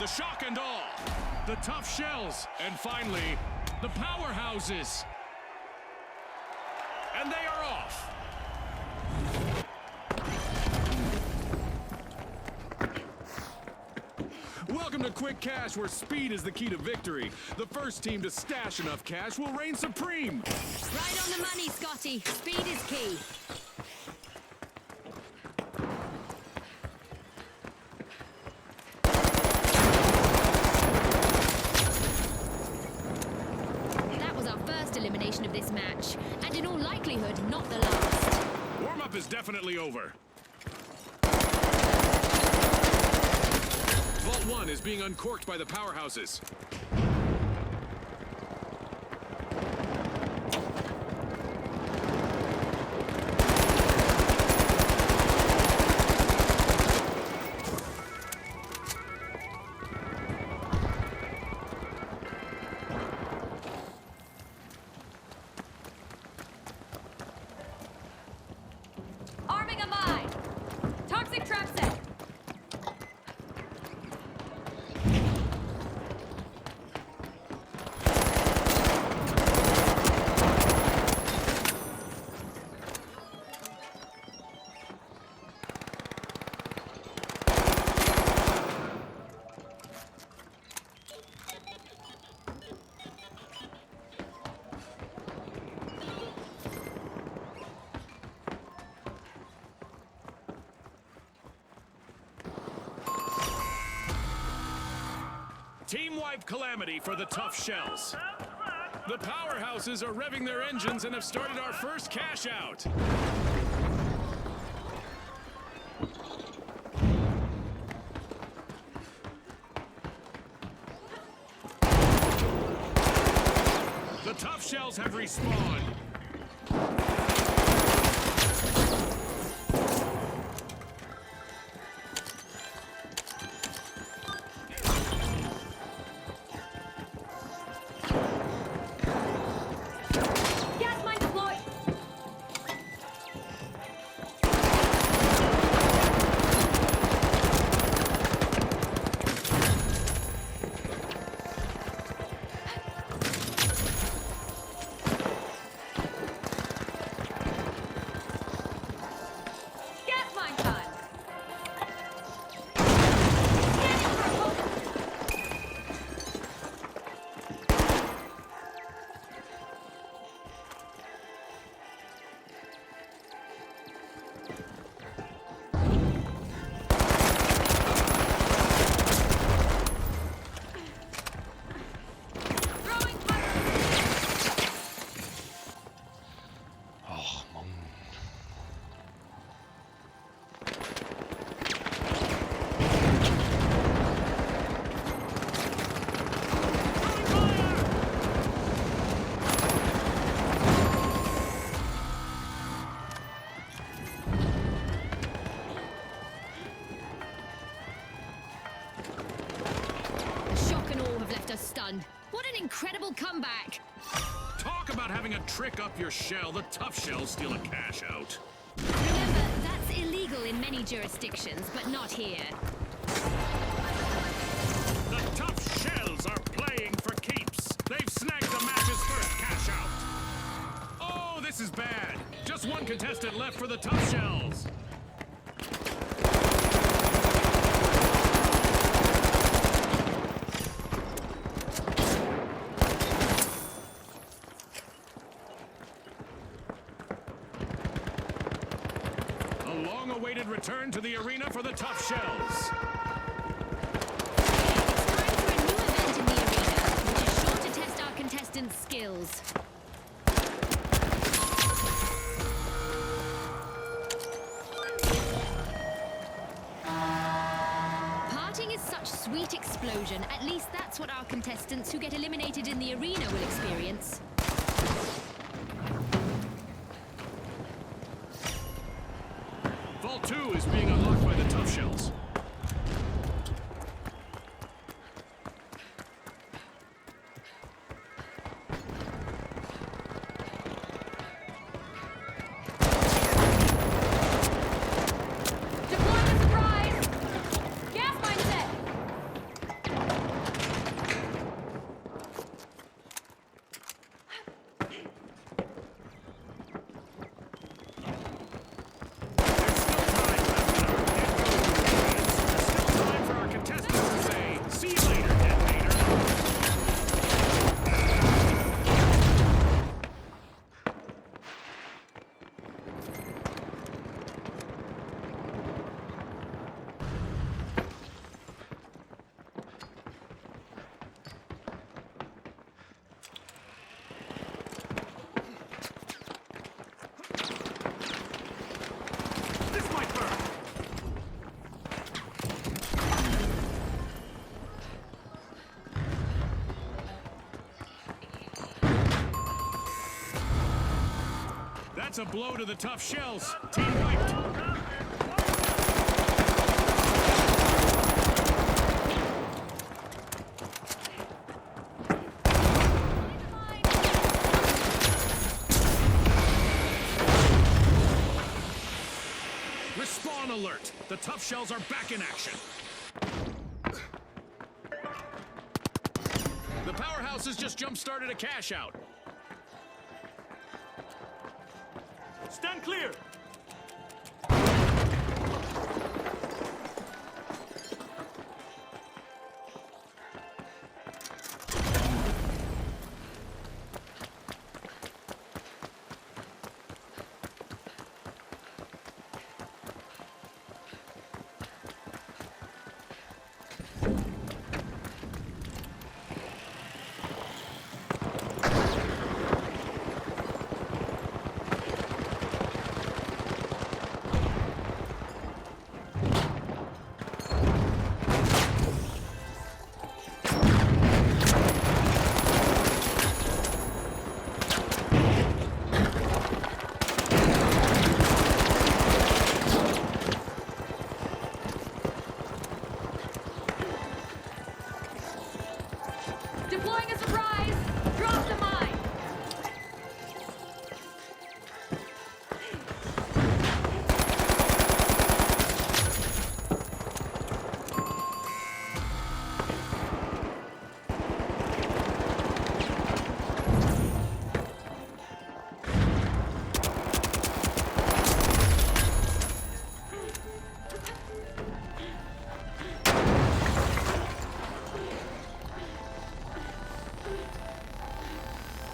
the shock and awe, the tough shells, and finally, the powerhouses. And they are off. Welcome to Quick Cash, where speed is the key to victory. The first team to stash enough cash will reign supreme. Right on the money, Scotty. Speed is key. That was our first elimination of this match, and in all likelihood, not the last. Warm-up is definitely over. Vault 1 is being uncorked by the powerhouses. Arming a mine! Toxic trap set! Team wipe calamity for the tough shells. The powerhouses are revving their engines and have started our first cash out. The tough shells have respawned. Gas mine deployed! Gas mine time! Scanning for opponent! Throwing fire! Shock and awe have left us stunned. What an incredible comeback! Talk about having a trick up your shell. The tough shells steal a cash out. Remember, that's illegal in many jurisdictions, but not here. The tough shells are playing for keeps. They've snagged the match's first cash out. Oh, this is bad. Just one contestant left for the tough shells. A long-awaited return to the arena for the tough shells. It's time for a new event in the arena, which is sure to test our contestants' skills. Parting is such sweet explosion. At least that's what our contestants who get eliminated in the arena will experience. Vault 2 is being unlocked by the tough shells. Deployment surprise! Gas mine set! That's a blow to the tough shells. Team wiped. Respawn alert! The tough shells are back in action. The powerhouse has just jump-started a cash out. Stand clear! Deploying a surprise! Drop the mine!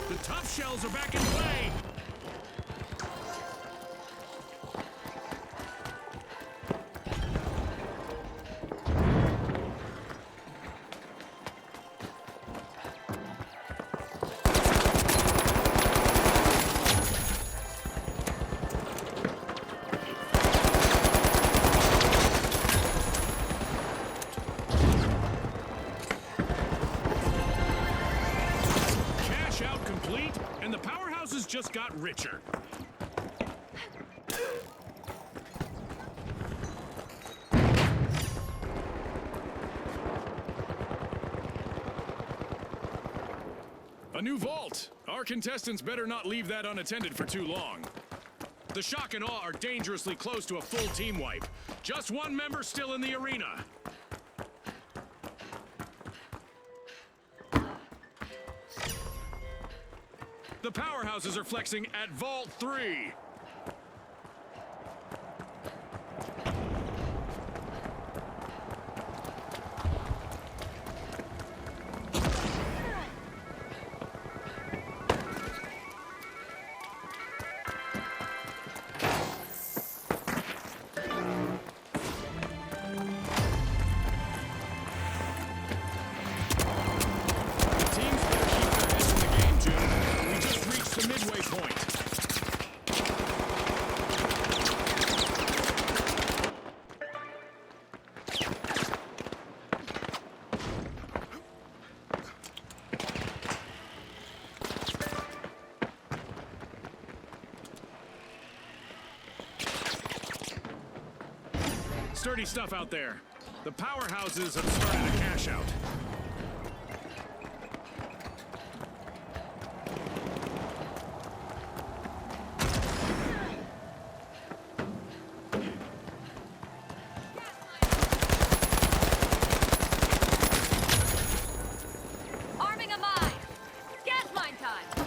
The tough shells are back in play. Cash out complete, and the powerhouses just got richer. A new vault! Our contestants better not leave that unattended for too long. The shock and awe are dangerously close to a full team wipe. Just one member still in the arena. The powerhouses are flexing at Vault 3. Teams better keep their heads in the game, June. We just reached the midway point. Sturdy stuff out there. The powerhouses have started a cash out. Arming a mine! Gas mine time!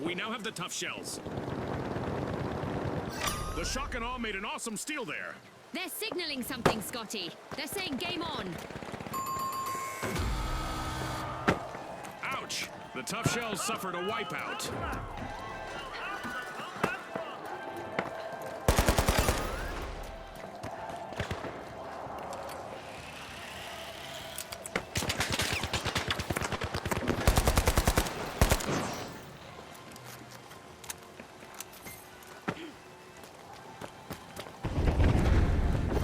We now have the tough shells. The shock and awe made an awesome steal there. They're signaling something, Scotty. They're saying game on. Ouch! The tough shells suffered a wipeout.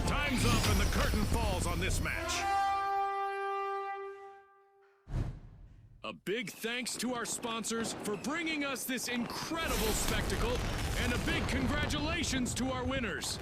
Time's up and the curtain falls on this match. A big thanks to our sponsors for bringing us this incredible spectacle, and a big congratulations to our winners.